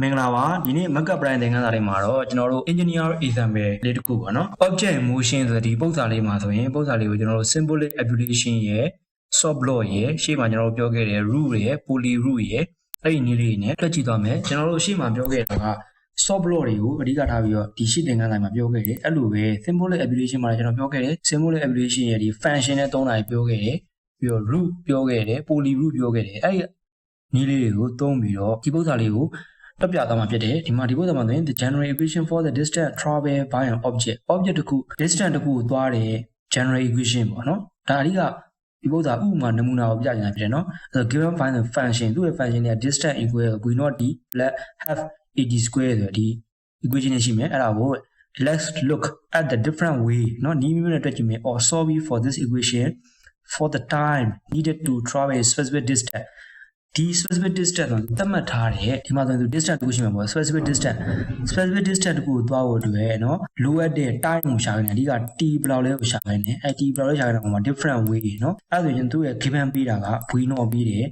မင်္ဂလာပါဒီနေ့ Mathcad Prime သင်ခန်းစာလေးမှာတော့ကျွန်တော်တို့ engineer example လေးတစ်ခုပေါ့နော် object motion ဆိုတဲ့ဒီပုံစံလေးမှာဆိုရင်ပုံစံလေးကိုကျွန်တော်တို့ symbolic application ရဲ့ soft law ရဲ့ရှေ့မှာကျွန်တော်တို့ပြောခဲ့တဲ့ rule ရဲ့ poly rule ရဲ့အဲ့ဒီနည်းလေးနဲ့တွက်ကြည့်သွားမယ်ကျွန်တော်တို့ရှေ့မှာပြောခဲ့တာက soft law တွေကိုအဓိကထားပြီးတော့ဒီရှေ့သင်ခန်းစာမှာပြောခဲ့တယ်အဲ့လိုပဲ symbolic application မှာလည်းကျွန်တော်ပြောခဲ့တယ် symbolic application ရဲ့ဒီ function နဲ့သုံးတာပြောခဲ့တယ်ပြီးတော့ rule ပြောခဲ့တယ် poly rule ပြောခဲ့တယ်အဲ့ဒီနည်းလေးတွေကိုသုံးပြီးတော့ဒီပုံစံလေးကိုတက်ပြသွားမှာဖြစ်တယ်ဒီမှာဒီပုံစံမှာဆိုရင် the general equation for the distance traveled by an object တစ်ခု distance တစ်ခုကိုသွားတဲ့ general equation ပေါ့နော်ဒါအဓိကဒီပုံစံဥပမာနမူနာကိုပြချင်တာဖြစ်တယ်နော်အဲ့တော့ given find the function သူ့ရဲ့ function တွေက distance equal v not d plus half ad square ဆိုဒီ equation နဲ့ရှိမယ်အဲ့ဒါကို let's look at the different way နော်နည်းမျိုးနဲ့တွက်ကြည့်မယ် or solve for this equation for the time needed to travel a specific distanceဒီ specific distance ကိုသတ်မှတ်ထားတယ်ဒီမှာဆိုရင် distance တခုရှိမှာပေါ့ specific distance တခုကိုသွားဖို့အတွက်เนาะလိုအပ်တဲ့ time ကိုရှာခိုင်းတယ်အဓိက t ဘယ်လောက်လဲကိုရှာခိုင်းတယ်အဲ t ဘယ်လောက်လဲရှာခိုင်းတာမှာ different way เนาะအဲ့ဒါဆိုရင်သူ့ရဲ့ given ပေးတာက v not ပေးတယ်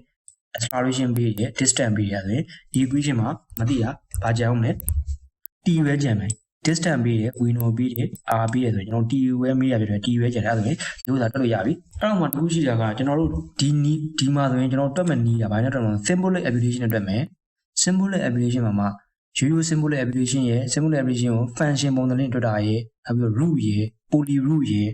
acceleration ပေးတယ် distance ပေးတယ်ဆိုရင်ဒီ equation မှာမသိတာဘာကြအောင်လဲ t ပဲကြံမယ် distance ပေးတယ် v not ပေးတယ် r ပေးတယ်ဆိုရင်ကျွန်တော် t ပဲမေးရပြတယ် t ပဲကြံတယ်အဲ့ဒါဆိုရင်ဒီဥစ္စာတက်လို့ရပြီအဲ့တော့မှတစ်ခုရှိတာကကျွန်တော်တို့ဒီမှာဆိုရင်ကျွန်တော်တွက်မဲ့နီးတာဘာနဲ့တွက်မလဲ symbolic application နဲ့တွက်မယ် symbolic application မှာရိုးရိုး symbolic application ရဲ့ symbolic application ကို function ပုံစံနဲ့တွက်တာရဲ့နောက်ပြီးတော့ root ရဲ့ poly root ရဲ့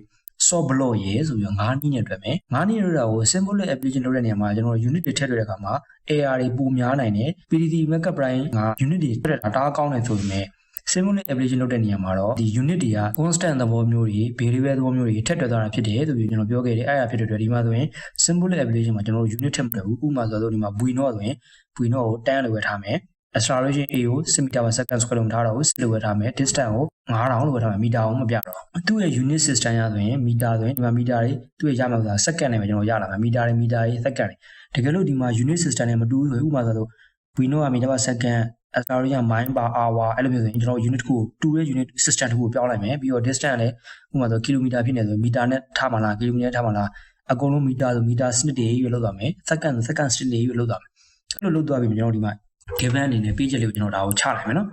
soft block ရဲ့ဆိုပြီးတော့၅နည်းနဲ့တွက်မယ်၅နည်းတွက်တာကို symbolic application လုပ်တဲ့နေရာမှာကျွန်တော် unit တွေထည့်တွက်တဲ့အခါမှာ AR တွေပိုများနိုင်တယ် PDT Mathcad Prime က unit တွေတွက်တာတားကောင်းတယ်ဆိုပေမဲ့symbolic application လုပ်တဲ့နေရာမှာတော့ဒီ unit တွေက constant သဘောမျိုးတွေ variable သဘောမျိုးတွေထည့်တွက်သွားတာဖြစ်တယ်ဆိုပြီးကျွန်တော်ပြောခဲ့တယ်အဲ့ဒါဖြစ်တဲ့အတွက်ဒီမှာဆိုရင် symbolic application မှာကျွန်တော်တို့ unit ထည့်မတွက်ဘူးဥပမာဆိုတော့ဒီမှာ v not ဆိုရင် v not ကို10လို့ပဲထားမယ် acceleration a ကို cm/second square လို့ထားတော့ကို10လို့ပဲထားမယ် distance ကို9000လို့ပဲထားမယ် meter ကိုမပြတော့သူ့ရဲ့ unit system ရဆိုရင် meter ဆိုရင်ဒီမှာ meter တွေသူ့ရဲ့ရမှာဆိုတာ second နဲ့ပဲကျွန်တော်ရလာမယ် meter တွေ second တွေတကယ်လို့ဒီမှာ unit system နဲ့မတူဘူးဆိုရင်ဥပမာဆိုတော့ v not က meter/second acceleration mile per hour အဲ့လိုမျိုးဆိုရင်ကျွန်တော် unit ကိုတူတဲ့ unit system တစ်ခုကိုပြောင်းလိုက်မယ်ပြီးတော့ distance လည်းဥပမာဆို kilometer ဖြစ်နေဆို meter နဲ့ထားမှာလား kilometer ထားမှာလားအကုန်လုံး meter ဆို meter စနစ်တွေရွေးလောက်သွားမယ် second ဆို second စနစ်တွေရွေးလောက်သွားမယ်အဲ့လိုလုပ်သွားပြီကျွန်တော်ဒီမှာ given အနေနဲ့ page လေးကိုကျွန်တော်ဒါကိုချလိုက်မယ်နော်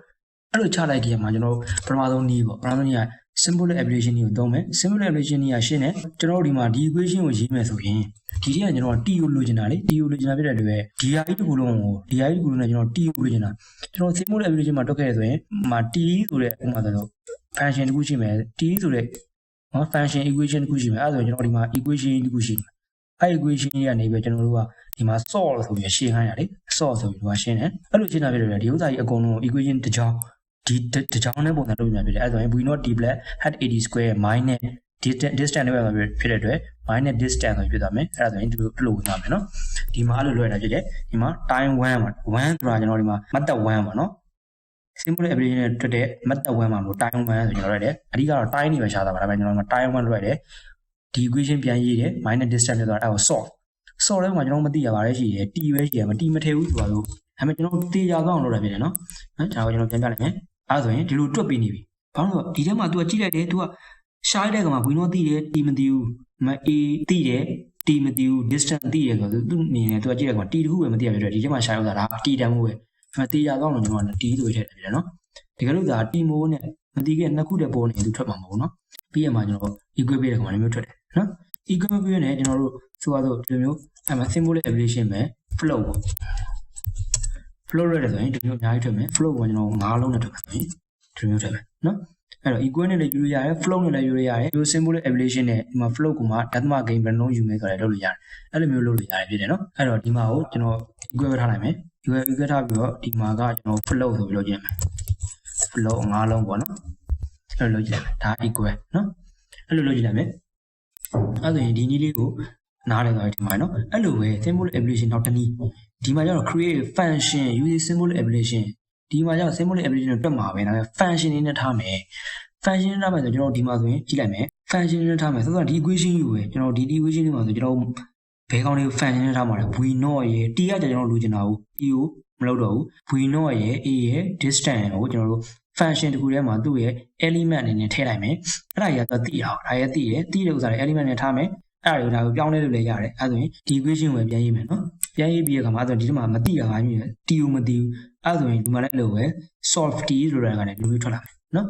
အဲ့လိုချလိုက်ကြရမှာကျွန်တော်ပထမဆုံးနည်းပေါ့ပထမဆုံးနည်းက symbolic application ကိုသုံးမယ် symbolic application ကရှင်းတယ်ကျွန်တော်တို့ဒီမှာဒီ equation ကိုရေးမယ်ဆိုရင်ဒီထဲကကျွန်တော် t ကိုလိုချင်တာလေ t ကိုလိုချင်တာဖြစ်တဲ့အတွက် di တစ်ခုလုံးကို di တစ်ခုလုံးနဲ့ကျွန်တော် t ကိုလိုချင်တာကျွန်တော် symbolic application မှာတွက်ခဲ့ရဆိုရင်မှာ t ဆိုတဲ့ဥပမာဆိုတော့ function တစ်ခုရှိမယ် t ဆိုတဲ့နော် function equation တစ်ခုရှိမယ်အဲ့ဒါဆိုရင်ကျွန်တော်ဒီမှာ equation တစ်ခုရှိမယ်အဲ့ equation ကြီးကနေပြီးကျွန်တော်တို့ကဒီမှာ solve ဆိုပြီးရှင်းခိုင်းတာလေ solve ဆိုပြီးရှင်းတယ်အဲ့လိုရှင်းတာဖြစ်တဲ့အတွက်ဒီဥစ္စာကြီးအကုန်လုံး equation တစ်ကြောင်းဒီတစ်ကြောင်းနဲ့ပုံစံလုပ်ပြဖြစ်တယ်အဲ့ဒါဆိုရင် v not d plus hat ad square minus distance နဲ့ပဲဖြစ်တဲ့အတွက် minus distance ဆိုဖြစ်သွားမယ်အဲ့ဒါဆိုရင်ဒီလိုဝင်သွားမယ်နော်ဒီမှာအဲ့လိုလွှဲတာဖြစ်တယ်ဒီမှာ time 1 ပါ1ဆိုတာကျွန်တော်ဒီမှာ method 1ပါနော် symbolic application နဲ့တွက်တဲ့ method 1မှာလို့ time 1ဆိုကျွန်တော်လွှဲတယ်အဓိကတော့ time နေပဲရှားတာပါဒါပေမဲ့ကျွန်တော် time 1လွှဲတယ်ဒီ equation ပြန်ရေးတယ် minus distance နဲ့ဆိုတာအဲ့ကို solve တဲ့မှာကျွန်တော်မသိရပါလေရှိတယ် t ပဲရှိတယ်မ t မထည့်ဘူးဆိုတော့ဒါပေမဲ့ကျွန်တော်တေချာသွားအောင်လုပ်တာဖြစ်တယ်နော်ဒါကိုကျွန်တော်ပြန်ပြလိုက်မယ်အဲ့ဆိုရင်ဒီလိုတွက်ပြီးနေပြီဘာလို့လဲဒီထဲမှာ तू ကြည့်လိုက်တယ် तू ကရှားတဲ့ကောင်မှာ v not သိတယ် t မသိဘူးမ a သိတယ် t မသိဘူး distance သိတယ်ဆိုတော့သူအနေနဲ့ तू ကြည့်တဲ့ကောင် t တခုပဲမသိရပြတယ်ဒီထဲမှာရှားရောက်တာဒါ t တန်မိုးပဲဒါပေမဲ့တေချာသွားအောင်ကျွန်တော် t ဆိုထည့်တယ်ဖြစ်တယ်နော်တကယ်လို့ဒါ t မိုးနဲ့မသိခဲ့နှစ်ခုတည်းပေါ်နေ तू ထွက်မှာမဟုတ်နော်ပြီးရမှာကျွန်တော် equal ပေးတဲ့ကောင်လည်းမျိုးထွက်တယ်နော် equal ပေးနေကျွန်တော်တို့ဆိုတော့ဒီလိုမျိုးအဲ့မှာ symbolic application ပဲ flow ပေါ့ flow ရတယ်ဆိုရင်ဒီလိုအများကြီးထွက်မယ် flow ကိုကျွန်တော်၅လုံးနဲ့ထွက်မယ်ဆိုရင်ဒီလိုမျိုးထွက်မယ်နော်အဲ့တော့ equal နဲ့လည်းယူလို့ရတယ် flow နဲ့လည်းယူလို့ရတယ်ဒီ symbolic application နဲ့ဒီမှာ flow ကိုမှဒသမဂိမ်းဘယ်နှလုံးယူမယ်ဆိုတော့လုပ်လို့ရတယ်အဲ့လိုမျိုးလုပ်လို့ရတယ်ဖြစ်တယ်နော်အဲ့တော့ဒီမှာကိုကျွန်တော် equal ထားလိုက်မယ် equal ထားပြီးတော့ဒီမှာကကျွန်တော် flow ဆိုပြီးလုပ်ကြည့်မယ် flow ၅လုံးပေါ့နော်အဲ့လိုလုပ်ကြည့်လိုက်မယ်ဒါ equal နော်အဲ့လိုလုပ်ကြည့်လိုက်မယ်အဲ့ဆိုရင်ဒီနည်းလေးကိုနားလည်သွားပြီဒီမှာနော်အဲ့လိုပဲ symbolic application နောက်တစ်နည်းဒီမှာကျတော့ create function using symbolic application ဒီမှာကျတော့ symbolic application ကိုတွက်မှာပဲဒါပေမဲ့ function လေးနဲ့ထားမယ် function နဲ့ထားမယ်ဆိုကျွန်တော်ဒီမှာဆိုရင်ကြည့်လိုက်မယ် function နဲ့ထားမယ်ဆိုတော့ဒီ equation ကြီးကိုပဲကျွန်တော်ဒီ equation လေးမှာဆိုကျွန်တော်ဘယ်ကောင်လေး function နဲ့ထားမှာလဲ v not ရဲ့ t ကကျွန်တော်လိုချင်တာကို t ကိုမလုပ်တော့ဘူး v not ရဲ့ a ရဲ့ distance ကိုကျွန်တော်တို့ function တခုထဲမှာသူ့ရဲ့ element အနေနဲ့ထည့်လိုက်မယ်အဲ့ဒါကြီးကတော့သိအောင်ဒါရဲ့သိတဲ့ဥစ္စာတွေ element နဲ့ထားမယ်အဲ့ဒါကိုပြောင်းလဲလို့လည်းရတယ်အဲ့ဒါဆိုရင်ဒီ equation ကိုပြန်ရေးမယ်နော် ပြန်ရေးပြီးရခါမှာဒီမှာမတိရခါမျိုးတီကိုမတီဘူးအဲ့ဆိုရင်ဒီမှာလည်းလို့ပဲ solve t ဆိုတဲ့ကနေဒီလိုထွက်လာမယ်နော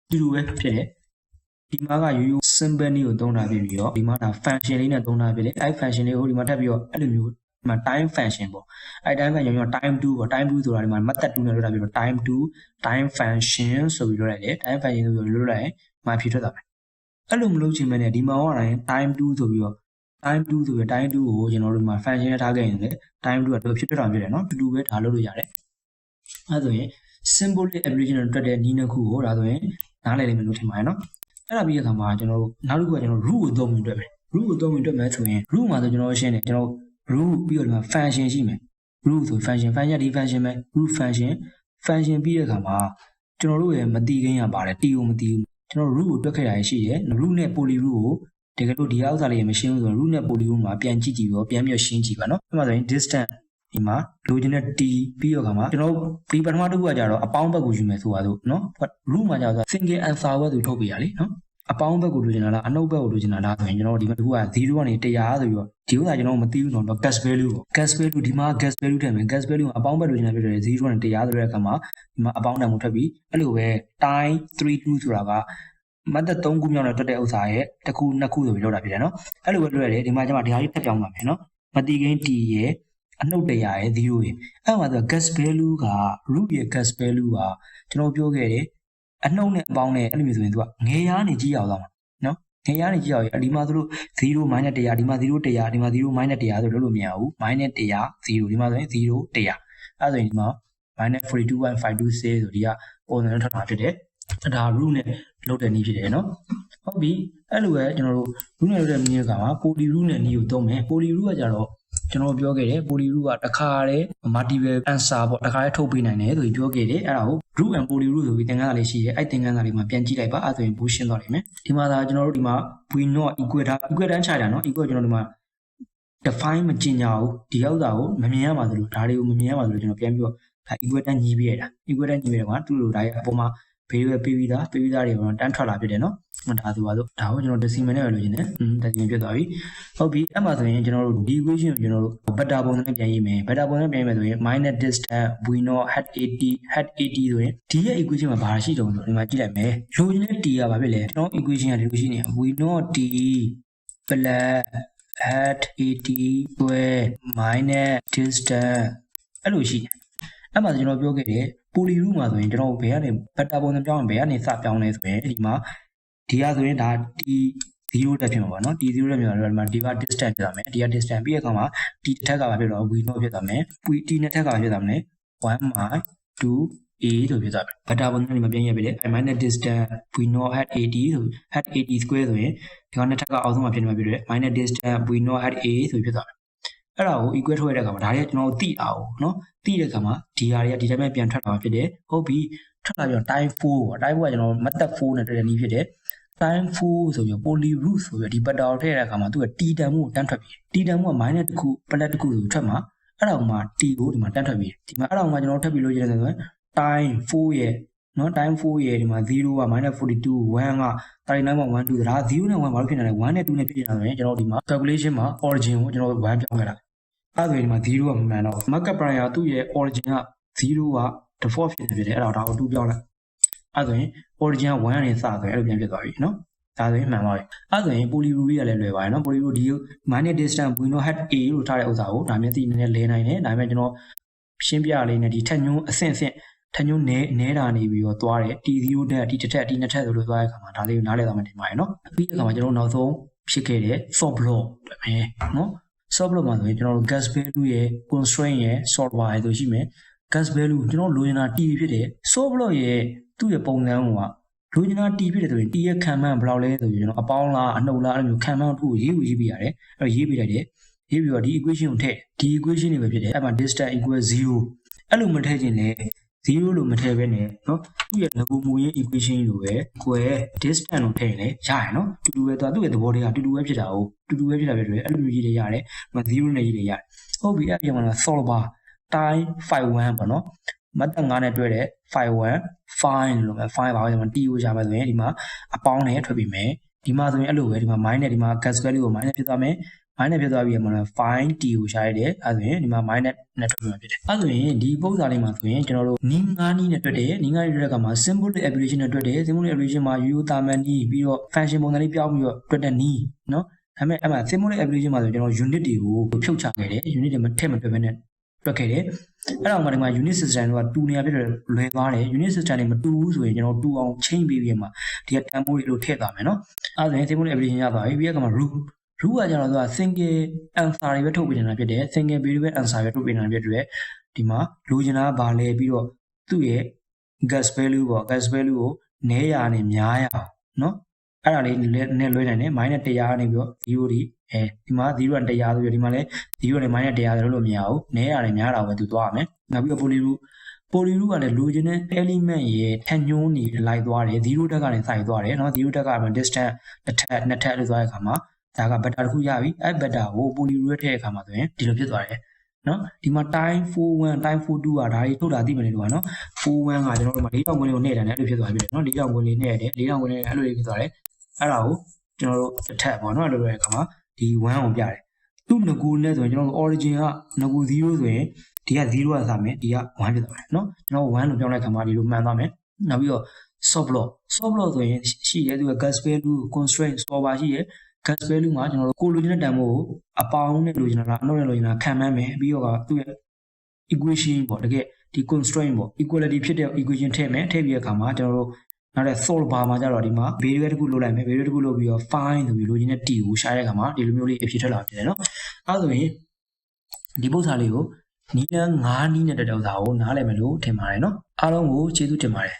်ဒီလိုပဲဖြစ်တယ်ဒီမှာကရိုးရိုး simple နည်းကိုသုံးတာပြီးတော့ဒီမှာဒါ function လေးနဲ့သုံးတာဖြစ်လေအဲ့ function လေးကိုဒီမှာထပ်ပြီးတော့အဲ့လိုမျိုးဒီမှာ time function ပေါ့အဲ့ time function ရော time 2ပေါ့ time 2ဆိုတာဒီမှာ method 2နဲ့လွှတ်တာပြီးတော့ time 2 time function ဆိုပြီးလွှတ်လိုက်တယ် time function ဆိုပြီးလွှတ်လိုက်ရင်မှာဖြေထွက်တာပဲအဲ့လိုမလုပ်ချင်မဲ့နဲ့ဒီမှာဟောတိုင်း time 2ဆိုပြီးတော့ time 2ဆိုပြီး time 2ကိုကျွန်တော်တို့ဒီမှာ function နဲ့ထားခဲ့ရင်လေ time 2ကတော့ဖြစ်ထွက်တာဖြစ်တယ်နော်တူတူပဲဒါလုပ်လို့ရတယ်အဲ့ဆိုရင် symbolic application တွေတွက်တဲ့နည်းနှစ်ခုကိုဒါဆိုရင်နားလည်လိမ့်မယ်လို့ထင်ပါတယ်နော်အဲ့ဒါပြီးတဲ့အခါမှာကျွန်တော်တို့နောက်တစ်ခုကကျွန်တော် root ကိုသုံးပြီးတွက်မယ် root ကိုသုံးပြီးတွက်မယ်ဆိုရင် root မှာဆိုကျွန်တော်ရှင်းတယ်ကျွန်တော် root ပြီးတော့ဒီမှာ function ရှိမယ် root ဆို function ဒီ function ပဲ root function ပြီးတဲ့အခါမှာကျွန်တော်တို့ရဲ့မတိခင်းရပါတယ် t ကိုမတိဘူးကျွန်တော် root ကိုတွက်ခဲ့တာရှိတယ် root နဲ့ poly root ကိုတကယ်လို့ဒီဥစ္စာလေးမရှင်းဘူးဆိုတော့ root နဲ့ poly root မှာပြန်ကြည့်ပြီးတော့ပြန်ပြီးရှင်းကြည့်ပါနော်အဲ့မှာဆိုရင် distance ဒီမှာလိုချင်တဲ့ t ပြီးတော့ခါမှာကျွန်တော်ဒီပထမတစ်ခုကကြတော့အပေါင်းဘက်ကိုယူမယ်ဆိုတာဆိုနော် root မှာကြတော့ single answer ဘက်ကိုထုတ်ပြရလေနော်အပေါင်းဘက်ကိုလိုချင်တာလားအနှုတ်ဘက်ကိုလိုချင်တာလားဆိုရင်ကျွန်တော်ဒီမှာတစ်ခုက0ကနေ100ဆိုပြီးတော့ဒီဥစ္စာကျွန်တော်မသိဘူးတော့ gas value ပေါ့ gas value ဒီမှာ gas value ထည့်မယ် gas value အပေါင်းဘက်လိုချင်တာဖြစ်တယ်0ကနေ100ဆိုတဲ့အခါမှာဒီမှာအပေါင်းတန်ကိုထွက်ပြီးအဲ့လိုပဲ time 32ဆိုတာကမတ်သက်3ခုမြောက်နဲ့တွက်တဲ့ဥစ္စာရဲ့တစ်ခုနှစ်ခုဆိုပြီးလောက်တာဖြစ်တယ်နော်အဲ့လိုပဲလွှဲတယ်ဒီမှာကျွန်မဒီဟာလေးထပ်ပြောင်းပါမယ်နော်မတိခင်း t ရဲ့အနှုတ်100ရဲ့0ရဲ့အဲ့မှာဆို gas value က root ရဲ့ gas value ကကျွန်တော်ပြောခဲ့တယ်အနှုတ်နဲ့အပေါင်းနဲ့အဲ့လိုမျိုးဆိုရင်သူကငယ်ရားနေကြည့်ရအောင်နော်ငယ်ရားနေကြည့်ရအောင်ဒီမှာသူတို့0 -100 ဒီမှာ0 100ဒီမှာ0 -100ဆိုလို့မရဘူး -100 0ဒီမှာဆိုရင်0 100အဲ့ဆိုရင်ဒီမှာ -42.526 ဆိုဒီကပုံစံနဲ့ထွက်တာဖြစ်တယ်ဒါ root နဲ့လုပ်တဲ့နည်းဖြစ်တယ်နော်ဟုတ်ပြီအဲ့လိုပဲကျွန်တော်တို့ root နဲ့လုပ်တဲ့နည်းကမှာ poly root နဲ့နည်းကိုသုံးမယ် poly root ကကြတော့ကျွန်တော်ပြောခဲ့တယ် poly root ကတစ်ခါတည်း multiple answer ပေါ့တစ်ခါတည်းထုတ်ပေးနိုင်တယ်ဆိုပြီးပြောခဲ့တယ်အဲ့ဒါကို root and poly root ဆိုပြီးသင်ခန်းစာလေးရှိတယ်အဲ့သင်ခန်းစာလေးမှာပြန်ကြည့်လိုက်ပါအဲ့ဆိုရင်ဘူးရှင်းသွားလိမ့်မယ်ဒီမှာဒါကျွန်တော်တို့ဒီမှာ we not equal တန်းချတာနော် equal ကျွန်တော်ဒီမှာ define မကျင်ညာဘူးဒီဥစ္စာကိုမမြင်ရပါသလိုဒါတွေကိုမမြင်ရပါသလိုကျွန်တော်ပြန်ပြီးတော့ဒါ equal တန်းညီးပြရတာ equal တန်းညီးပြရမှာသူ့လိုဒါရဲ့အပေါ်မှာဘေးပဲပေးပြီးသားတွေကတော့တန်းထွက်လာဖြစ်တယ်နော်ဒါဆိုပါတော့ဒါကိုကျွန်တော် decimal နဲ့ပဲလို့ရှင်တယ်decimal ဖြစ်သွားပြီဟုတ်ပြီအဲ့မှာဆိုရင်ကျွန်တော်တို့ဒီ equation ကိုကျွန်တော်တို့ beta ပုံစံနဲ့ပြန်ရေးမယ် beta ပုံစံနဲ့ပြန်ရေးမယ်ဆိုရင် minus distance we not had 80ဆိုရင်ဒီရဲ့ equation မှာဘာရှိတုံးဆိုဒီမှာကြည့်လိုက်မယ်လိုချင်တဲ့ t ကဘာဖြစ်လဲကျွန်တော် equation ကဒီလိုရှိနေ we not t plus had 80 square minus distance အဲ့လိုရှိတယ်အဲ့မှာကျွန်တော်ပြောခဲ့တယ်poly root မှာဆိုရင်ကျွန်တော်ဘယ်ကနေ beta ပုံစံပြောင်းရင်ဘယ်ကနေစပြောင်းလဲဆိုရင်ဒီမှာဒီကဆိုရင်ဒါ t 0တက်ဖြစ်မှာပါနော် t 0တက်ဖြစ်မှာဒီမှာဒီက distance ဖြစ်သွားမယ်ဒီက distance ပြီးတဲ့အခါမှာ t တစ်ထက်ကဘာဖြစ်တော့ we not ဖြစ်သွားမယ် t နှစ်ထက်ကဘာဖြစ်သွားမလဲ1 - 2 a လို့ဖြစ်သွားမယ် beta ပုံစံနဲ့ဒီမှာပြန်ရပြီလေ minus distance we not had 80 ဆို had 80 square ဆိုရင်ဒီကနှစ်ထက်ကအောက်ဆုံးမှာဖြစ်နေမှာဖြစ်တယ် minus distance we not had a ဆိုဖြစ်သွားမယ်အဲ့ဒါကို equal ထုတ်ရတဲ့အခါမှာဒါတွေကကျွန်တော်တို့သိအောင်နော်သိတဲ့အခါမှာဒီဟာတွေကဒီတိုင်းပဲပြန်ထွက်လာမှာဖြစ်တယ်ဟုတ်ပြီထွက်လာပြီးတော့ time 4ပေါ့ time 4ကကျွန်တော် method 4နဲ့တွေ့တဲ့နည်းဖြစ်တယ် time 4ဆိုပြီး poly root ဆိုပြီးဒီ beta ကိုထည့်ရတဲ့အခါမှာသူက t တန်မှုကိုတန်းထွက်ပြီး t တန်မှုက minus တစ်ခု plus တစ်ခုဆိုထွက်မှာအဲ့ဒါကမှ t ကိုဒီမှာတန်းထွက်ပြီးဒီမှာအဲ့ဒါကမှကျွန်တော်ထပ်ပြီးလို့ရတယ်ဆိုရင် time 4ရဲ့နော် time 4ရဲ့ဒီမှာ0က -42 1က 39.12ဒါ0နဲ့1ဘာလို့ဖြစ်နေလဲ1နဲ့2နဲ့ဖြစ်နေတာဆိုရင်ကျွန်တော်ဒီမှာ calculation မှာ origin ကိုကျွန်တော်1ပြောင်းခဲ့တာအဲ့ဒါဆိုရင်ဒီမှာ0ကမမှန်တော့ Mathcad Prime ကသူ့ရဲ့ origin က0က default ဖြစ်နေဖြစ်တယ်အဲ့ဒါကို2ပြောင်းလိုက်အဲ့ဆိုရင် origin က1ကနေစဆိုရင်အဲ့လိုပြန်ဖြစ်သွားပြီနော်ဒါဆိုရင်မှန်ပါပြီအဲ့ဆိုရင် poly root ကလည်းလွယ်ပါတယ်နော် poly root ဒီ minus distance we not had a လို့ထားတဲ့ဥစ္စာကိုဒါမျက်စိနဲ့လဲနိုင်တယ်ဒါပေမဲ့ကျွန်တော်ရှင်းပြလေးနဲ့ဒီထက်ညွှန်းအဆင့်ထက်ညွှန်းနဲတာနေပြီးတော့သွားတယ် t0 တက် t တစ်ထက် t နှစ်ထက်ဆိုလို့သွားတဲ့အခါမှာဒါလေးကိုနားလည်သွားမှတင်ပါတယ်နော်ပြီးတဲ့အခါမှာကျွန်တော်နောက်ဆုံးဖြစ်ခဲ့တဲ့ solve block ပဲနော် solve block မှာဆိုရင်ကျွန်တော်တို့ gas value ရဲ့ constraint ရဲ့ solver ရဲ့ဆိုရှိမယ် gas value ကျွန်တော်လိုချင်တာ t ဖြစ်တယ် solve block ရဲ့သူ့ရဲ့ပုံစံကလိုချင်တာ t ဖြစ်တယ်ဆိုရင် t ရဲ့ခံမှန်းဘယ်လောက်လဲဆိုပြီးကျွန်တော်အပေါင်းလားအနှုတ်လားအဲ့လိုမျိုးခံမှန်းတစ်ခုရေးပြီးရတယ်အဲ့ရေးပေးလိုက်တယ်ရေးပြီးတော့ဒီ equation ကိုထည့်ဒီ equation တွေပဲဖြစ်တယ်အဲ့မှာ distance equal 0အဲ့လိုမထည့်ခြင်းလေ0လို့မထည့်ဘဲနဲ့နော်သူ့ရဲ့ငကိုမူရင်း equation လိုပဲ square distance ကိုထည့်ရင်လည်းရရနော်တူတူပဲသူ့ရဲ့သဘောတရားတူတူပဲဖြစ်တာ哦တူတူပဲဖြစ်တာပဲတွေ့အဲ့လိုမျိုးရေးလည်းရတယ်0နဲ့ရေးလည်းရတယ်ဟုတ်ပြီအဲ့ဒီမှာ solver time 51ပေါ့နော်မတ်တက်9နဲ့တွဲတဲ့ 51 fine လို့ပဲ fine ပါအောင်ဒီမှာ t ကိုရှာမယ်ဆိုရင်ဒီမှာအပေါင်းနဲ့ထွက်ပြီးမယ်ဒီမှာဆိုရင်အဲ့လိုပဲဒီမှာ minus ဒီမှာ gas value ကို minus ဖြစ်သွားမယ် minus ဖြစ်သွားပြီးမှ find t ကိုရှာရတယ်အဲ့ဆိုရင်ဒီမှာ minus နဲ့ထွက်ပြီးမှဖြစ်တယ်အဲ့ဆိုရင်ဒီပုံစံလေးမှာဆိုရင်ကျွန်တော်တို့နီး9နီးနဲ့တွက်တယ်နီး9နီးတွက်တဲ့အခါမှာ symbolic abbreviation နဲ့တွက်တယ် symbolic abbreviation မှာ ရိုးရိုးတာမန်နီးပြီးတော့ function ပုံစံလေးပြောင်းပြီးတော့တွက်တဲ့နီးနော်ဒါပေမဲ့အဲ့မှာ symbolic abbreviation မှာဆိုကျွန်တော် unit တွေကိုဖြုတ်ချခဲ့တယ် unit တွေမထည့်မတွက်ဘဲနဲ့တွက်ခဲ့တယ်အဲ့တော့မှဒီမှာ unit system တွေကတူနေရဖြစ်တယ်လွယ်သွားတယ် unit system တွေမတူဘူးဆိုရင်ကျွန်တော်တူအောင် change ပေးပြီးမှဒီက tempo တွေလို့ထည့်သွားမယ်နော်အဲ့ဒါဆိုရင် symbolic abbreviation ရသွားပြီပြီးတော့မှ root ကကျတော့သူက single answer တွေပဲထုတ်ပေးနေတာဖြစ်တယ် single variable answer ပဲထုတ်ပေးနေတာဖြစ်တယ်ဒီမှာလိုချင်တာကဘာလဲပြီးတော့သူ့ရဲ့ gas value ပေါ့ gas value ကိုနည်းရနဲ့များရအောင်နော်အဲ့ဒါလေးနဲ့လွှဲနိုင်တယ် -100 ကနေပြီးတော့0ဒီဒီမှာ0နဲ့100ဆိုပြီးဒီမှာလည်း0နဲ့ -100 လို့မရဘူးနည်းရနဲ့များတာပဲသူသွားရမယ်နောက်ပြီးတော့ poly root ကလည်းလိုချင်တဲ့ element ရဲ့ထက်ညွှန်းနေလိုက်သွားတယ်0တက်ကနေစိုက်သွားတယ်နော်0တက်က distance တစ်ထပ်နှစ်ထပ်လို့သွားတဲ့အခါမှာဒါက vector တစ်ခုရပြီအဲ့ vector ကို poly root ထည့်တဲ့အခါမှာဆိုရင်ဒီလိုဖြစ်သွားတယ်နော်ဒီမှာ time 41 time 42ကဒါကြီးထုတ်တာသိမယ်လို့ကနော်41ကကျွန်တော်တို့မှာ4000ခွင်းလေးကိုနှိပ်တယ်အဲ့လိုဖြစ်သွားပြီနော်4000ခွင်းလေးနှိပ်ရတယ်4000ခွင်းလေးအဲ့လိုလေးဖြစ်သွားတယ်အဲ့ဒါကိုကျွန်တော်တို့တစ်ထပ်ပေါ့နော်အဲ့လိုလိုတဲ့အခါမှာဒီ1ကိုပြတယ်သူ့ငကူနဲ့ဆိုရင်ကျွန်တော်တို့ origin ကငကူ0ဆိုရင်ဒီက0ကစားမယ်ဒီက1ဖြစ်သွားတယ်နော်ကျွန်တော်1လို့ပြောင်းလိုက်ခါမှာဒီလိုမှန်သွားမယ်နောက်ပြီးတော့ soft block ဆိုရင်ရှိရဲသူက gas value constraint solver ရှိရဲgas value မှာကျွန်တော်တို့ကိုလိုချင်တဲ့တန်ဖိုးကိုအပေါင်းနဲ့လိုချင်တာအနှုတ်နဲ့လိုချင်တာခံမှန်းမယ်ပြီးတော့ကသူ့ရဲ့ equation ပေါ့တကယ်ဒီ constraint ပေါ့ equality ဖြစ်တဲ့ equation ထည့်မယ်ထည့်ပြီးတဲ့အခါမှာကျွန်တော်တို့နောက်တဲ့ solver မှာကျတော့ဒီမှာ variable တစ်ခုလိုလိုက်မယ် variable တစ်ခုလိုပြီးတော့ find ဆိုပြီးလိုချင်တဲ့ t ကိုရှာတဲ့အခါမှာဒီလိုမျိုးလေးအဖြစ်ထွက်လာဖြစ်တယ်နော်အဲဆိုရင်ဒီပုံစံလေးကိုနီးလန်း9နီးနဲ့တဲ့ဥစ္စာကိုနားလည်မယ်လို့ထင်ပါတယ်နော်အားလုံးကိုကျေးဇူးတင်ပါတယ်